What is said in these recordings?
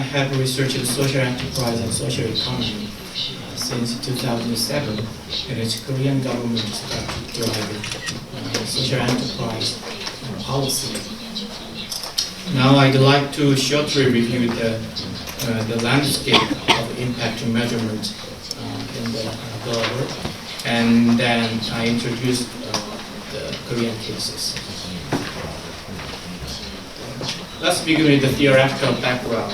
have researched social enterprise and social economy since 2007, in which Korean government started driving social enterprise policy. Now I'd like to shortly review the landscape of impact measurement in the global, and then I introduce the Korean cases. Let's begin with the theoretical background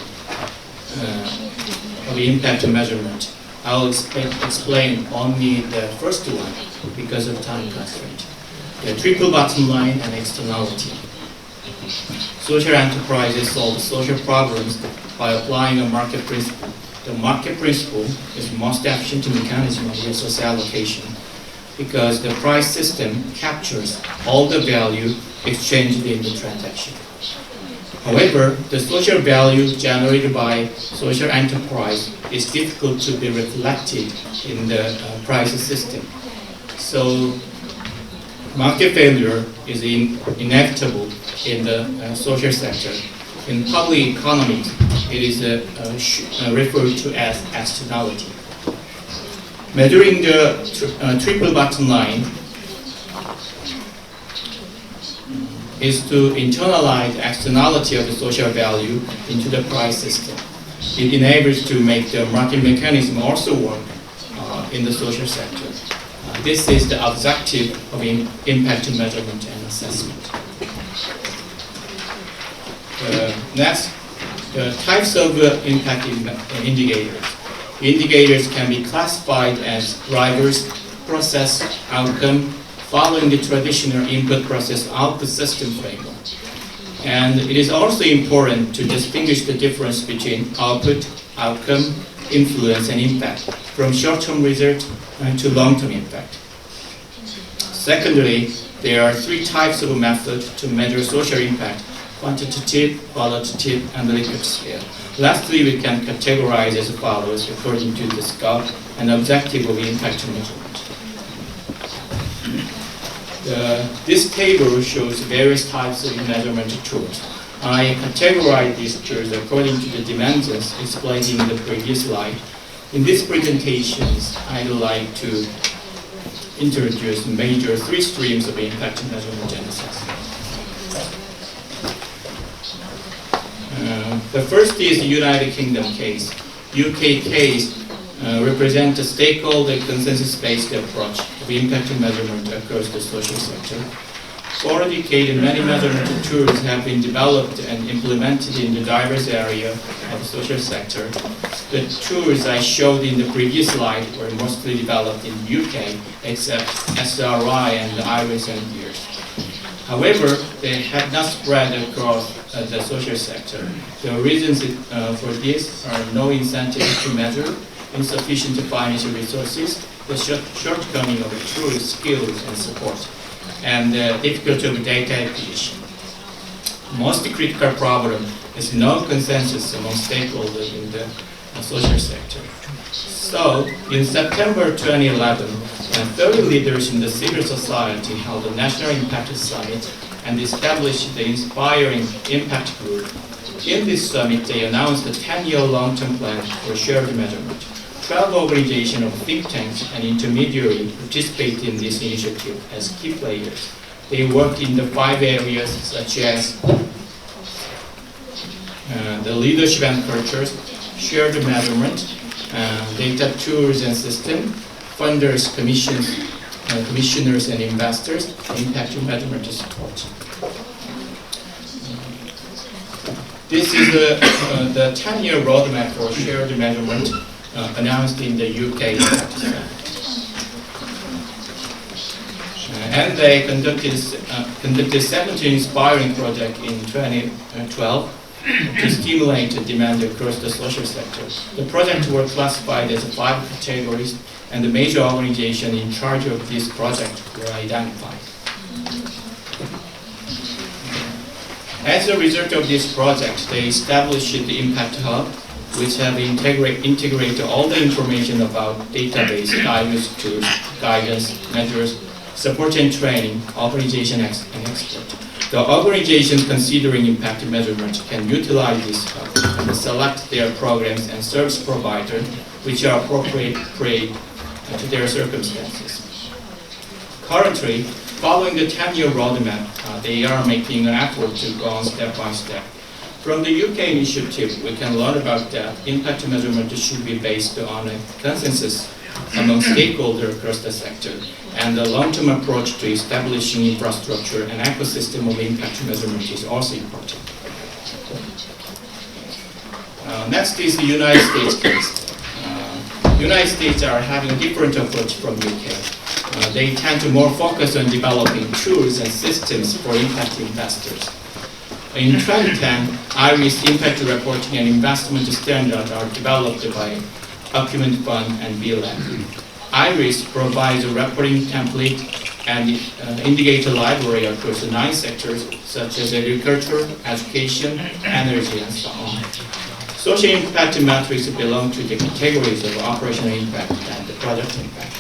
of impact measurement. I'll explain only the first one because of time constraint. The triple bottom line and externality. Social enterprises solve social problems by applying a market principle. The market principle is the most efficient mechanism of resource allocation because the price system captures all the value exchanged in the transaction. However, the social value generated by social enterprise is difficult to be reflected in the price system. So, market failure is inevitable in the social sector. In public economy, it is referred to as externality. Measuring the triple bottom line is to internalize the externality of the social value into the price system. It enables to make the market mechanism also work in the social sector. This is the objective of impact measurement and assessment. Next, the types of impact indicators. Indicators can be classified as drivers, process, outcome, following the traditional input process output system framework. And it is also important to distinguish the difference between output, outcome, influence, and impact from short-term result to long-term impact. Secondly, there are three types of methods to measure social impact: quantitative, qualitative, and Likert scale. Lastly, we can categorize as follows according to the scope and objective of impact measurement. This table shows various types of measurement tools. I categorize these tools according to the dimensions explained in the previous slide. In these presentations, I'd like to introduce major three streams of impact measurement and assessment. The first is the United Kingdom case. UK case represents a stakeholder consensus-based approach of impact measurement across the social sector. For a decade, many measurement tools have been developed and implemented in the diverse area of the social sector. The tools I showed in the previous slide were mostly developed in the UK, except SRI and IRIS and YEARS. However, they have not spread across the social sector. The reasons for this are no incentive to measure, insufficient financial resources, the shortcoming of tools, skills, and support, and the difficulty of data acquisition. Most critical problem is no consensus among stakeholders in the social sector. So, in September 2011, 30 leaders in the civil society held a National Impact Summit and established the Inspiring Impact Group. In this summit, they announced a 10-year long-term plan for shared measurement. 12 organizations of think tanks and intermediaries participated in this initiative as key players. They worked in the 5 areas such as the leadership and cultures, shared measurement, data tools and system, funders, commissioners and investors, impact measurement support. This is the 10-year roadmap for shared measurement announced in the UK. And they conducted 17 inspiring projects in 2012 to stimulate demand across the social sector. The projects were classified as 5 categories, and the major organizations in charge of this project were identified. As a result of this project, they established the Impact Hub, which have integrated all the information about database, guidance tools, guidance, measures, support and training, organization and expert. The organizations considering impact measurement can utilize this and select their programs and service provider which are appropriate to their circumstances. Currently, following the 10-year roadmap, they are making an effort to go on step by step. From the UK initiative, we can learn about that impact measurement should be based on a consensus among stakeholders across the sector, and the long-term approach to establishing infrastructure and ecosystem of impact measurement is also important. Next is the United States case. United States are having a different approach from UK. They tend to more focus on developing tools and systems for impact investors. In 2010, IRIS impact reporting and investment standards are developed by Document Fund and BLAB. IRIS provides a reporting template and indicator library across 9 sectors such as agriculture, education, energy, and so on. Social impact metrics belong to the categories of operational impact and the product impact.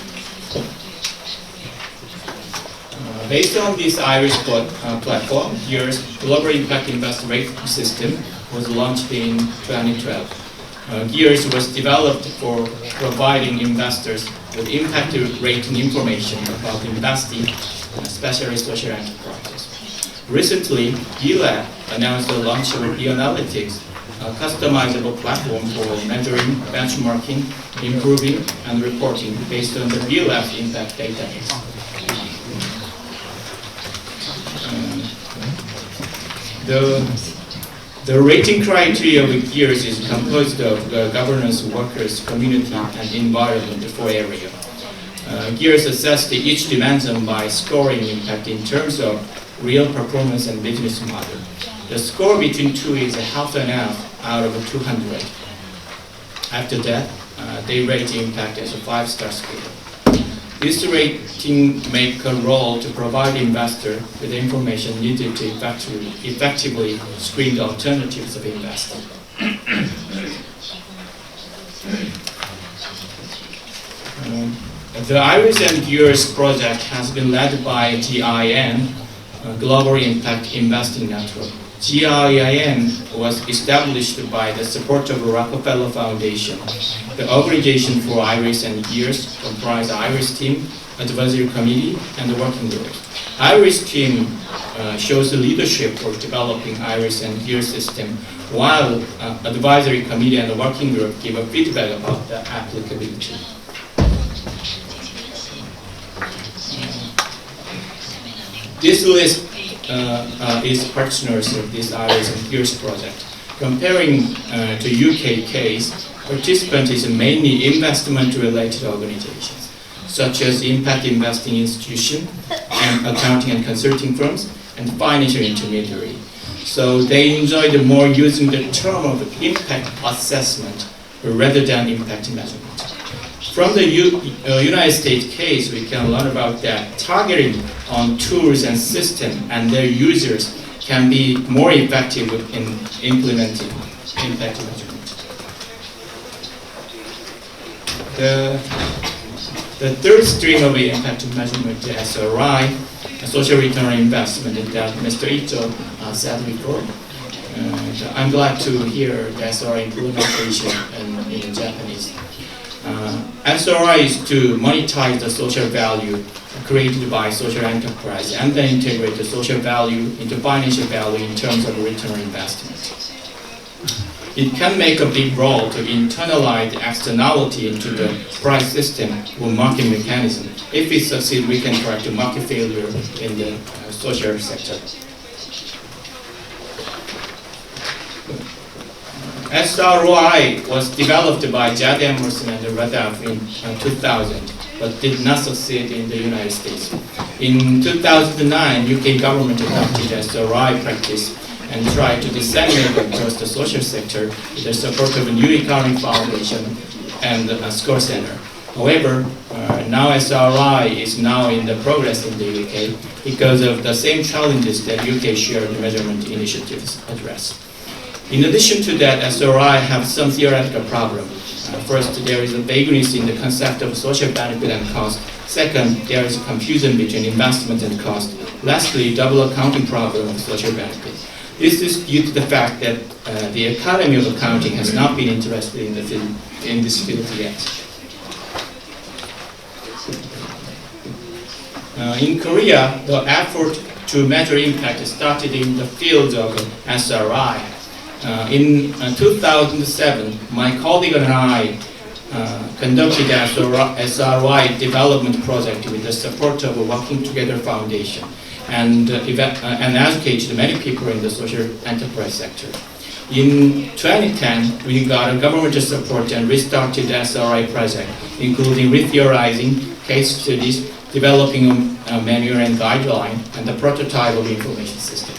Based on this IRIS platform, GEAR's Global Impact Investor Rating System was launched in 2012. GEARS was developed for providing investors with impact rating information about investing, especially social enterprises. Recently, BLAB announced the launch of eAnalytics, a customizable platform for measuring, benchmarking, improving, and reporting based on the BLAB impact database. The rating criteria with GEARS is composed of governance, workers, community, and environment 4 areas. GEARS assessed each dimension by scoring impact in terms of real performance and business model. The score between 2 is 0.5 out of 200. After that, they rate impact as a 5-star scale. This rating makes a role to provide investors with the information needed to effectively screen the alternatives of investing. The IRIS and GEARS project has been led by GIN, Global Impact Investing Network. GIN was established by the support of Rockefeller Foundation. The organization for IRIS and GEARS comprise the IRIS team, advisory committee, and the working group. IRIS team shows the leadership for developing IRIS and GEARS system, while advisory committee and the working group give a feedback about the applicability. This list is partners of this IRIS and GEARS project. Comparing to UK case, participant is mainly investment-related organizations, such as impact investing institution, and accounting and consulting firms, and financial intermediary. So they enjoy more using the term of impact assessment rather than impact measurement. From the United States case, we can learn about that targeting on tools and systems and their users can be more effective in implementing impact measurement. The third stream of impact measurement, the SRI, social return on investment, that Mr. Ito said before. I'm glad to hear the SRI implementation in Japanese. SRI is to monetize the social value created by social enterprise and then integrate the social value into financial value in terms of return on investment. It can make a big role to internalize the externality into the price system or market mechanism. If it succeeds, we can correct the market failure in the social sector. SROI was developed by Judd Emerson and Radaf in 2000, but did not succeed in the United States. In 2009, UK government adopted SRI practice and tried to disseminate it across the social sector with the support of a New Economy Foundation and a Score Center. However, now SRI is now in the progress in the UK because of the same challenges that UK shared measurement initiatives address. In addition to that, SRI have some theoretical problems. First, there is a vagueness in the concept of social benefit and cost Second, there is a confusion between investment and cost. Lastly, double accounting problem of social benefit. This is due to the fact that the Academy of Accounting has not been interested in this field yet. In Korea, the effort to measure impact started in the field of SRI. In 2007, my colleague and I conducted an SRI development project with the support of a Working Together Foundation and educated many people in the social enterprise sector. In 2010, we got a government support and restarted the SRI project, including retheorizing case studies, developing a manual and guideline, and the prototype of information system.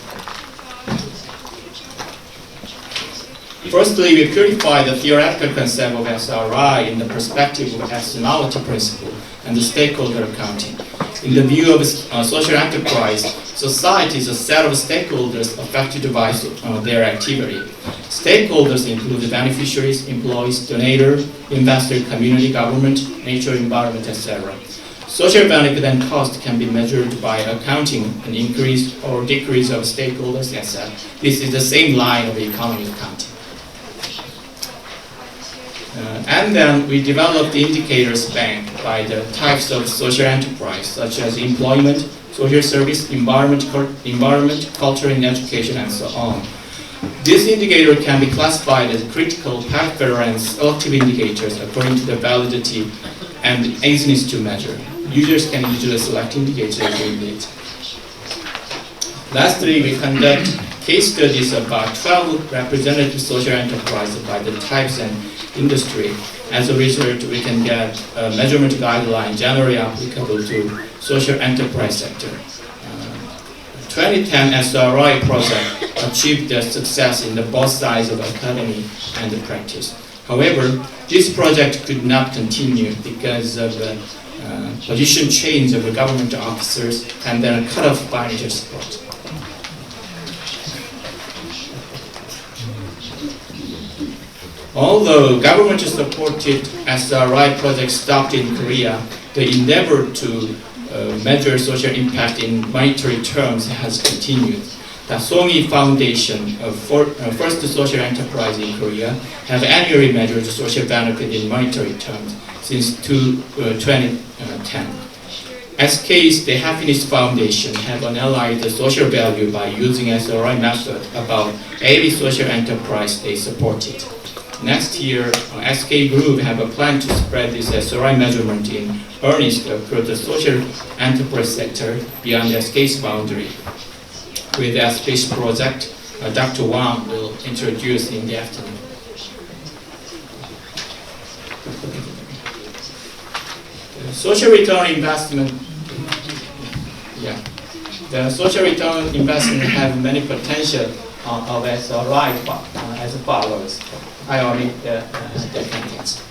Firstly, we purify the theoretical concept of SRI in the perspective of externality principle and the stakeholder accounting. In the view of social enterprise, society is a set of stakeholders affected by their activity. Stakeholders include the beneficiaries, employees, donator, investor, community, government, nature, environment, etc. Social benefit and cost can be measured by accounting an increase or decrease of stakeholders' asset. This is the same line of economic accounting. And then we developed the indicators bank by the types of social enterprise, such as employment, social service, environment, culture and education, and so on. This indicator can be classified as critical, peripheral, and selective indicators according to the validity and easiness to measure. Users can usually select indicators they need. Lastly, we conduct case studies about 12 representative social enterprises by the types and industry. As a result, we can get a measurement guideline generally applicable to social enterprise sector. 2010 SRI project achieved the success in the both sides of academy and the practice. However, this project could not continue because of the position change of the government officers and then cut off financial support. Although government-supported SRI projects stopped in Korea, the endeavor to measure social impact in monetary terms has continued. The Songi Foundation, first social enterprise in Korea, have annually measured social benefit in monetary terms since 2010. SK's The Happiness Foundation have analyzed the social value by using SRI method about 80 social enterprise they supported. Next year, SK Group have a plan to spread this SRI measurement in earnest across the social enterprise sector beyond SK's boundary. With the space project, Dr. Wang will introduce in the afternoon. Social return investment. The social return investment have many potential of SRI as follows. I omit the contents.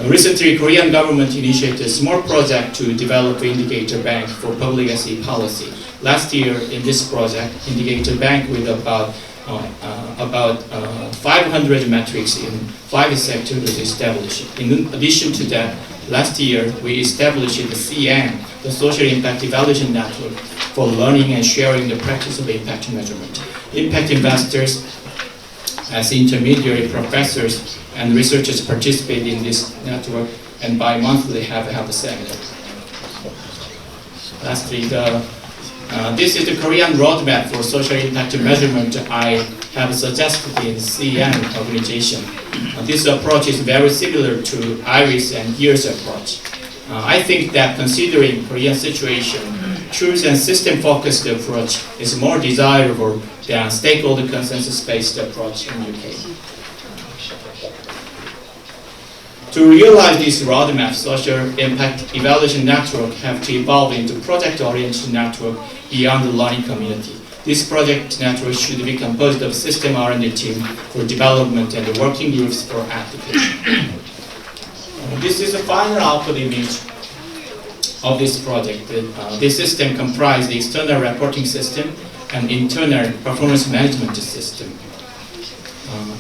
Recently, Korean government initiated a small project to develop an indicator bank for public SE policy. Last year, in this project, indicator bank with about 500 metrics in 5 sectors was established. In addition to that, last year we established the CN, the Social Impact Evaluation Network, for learning and sharing the practice of impact measurement. Impact investors, as intermediary professors and researchers participate in this network, and bi-monthly have a seminar. Lastly, this is the Korean roadmap for social impact measurement I have suggested in CN organization. This approach is very similar to IRIS and YEARS approach. I think that considering Korean situation, truth and system-focused approach is more desirable than stakeholder consensus-based approach in UK. To realize this roadmap, social impact evaluation network have to evolve into project-oriented network beyond the learning community. This project network should be composed of system R&D team for development and working groups for application. This is the final output image of this project. This system comprises the external reporting system and internal performance management system.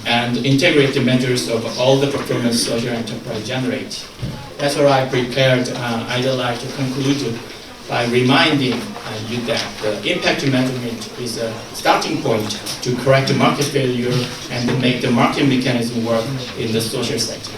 and integrate the measures of all the performance social enterprise generate. That's what I prepared. I'd like to conclude by reminding you that the impact measurement is a starting point to correct the market failure and to make the market mechanism work in the social sector.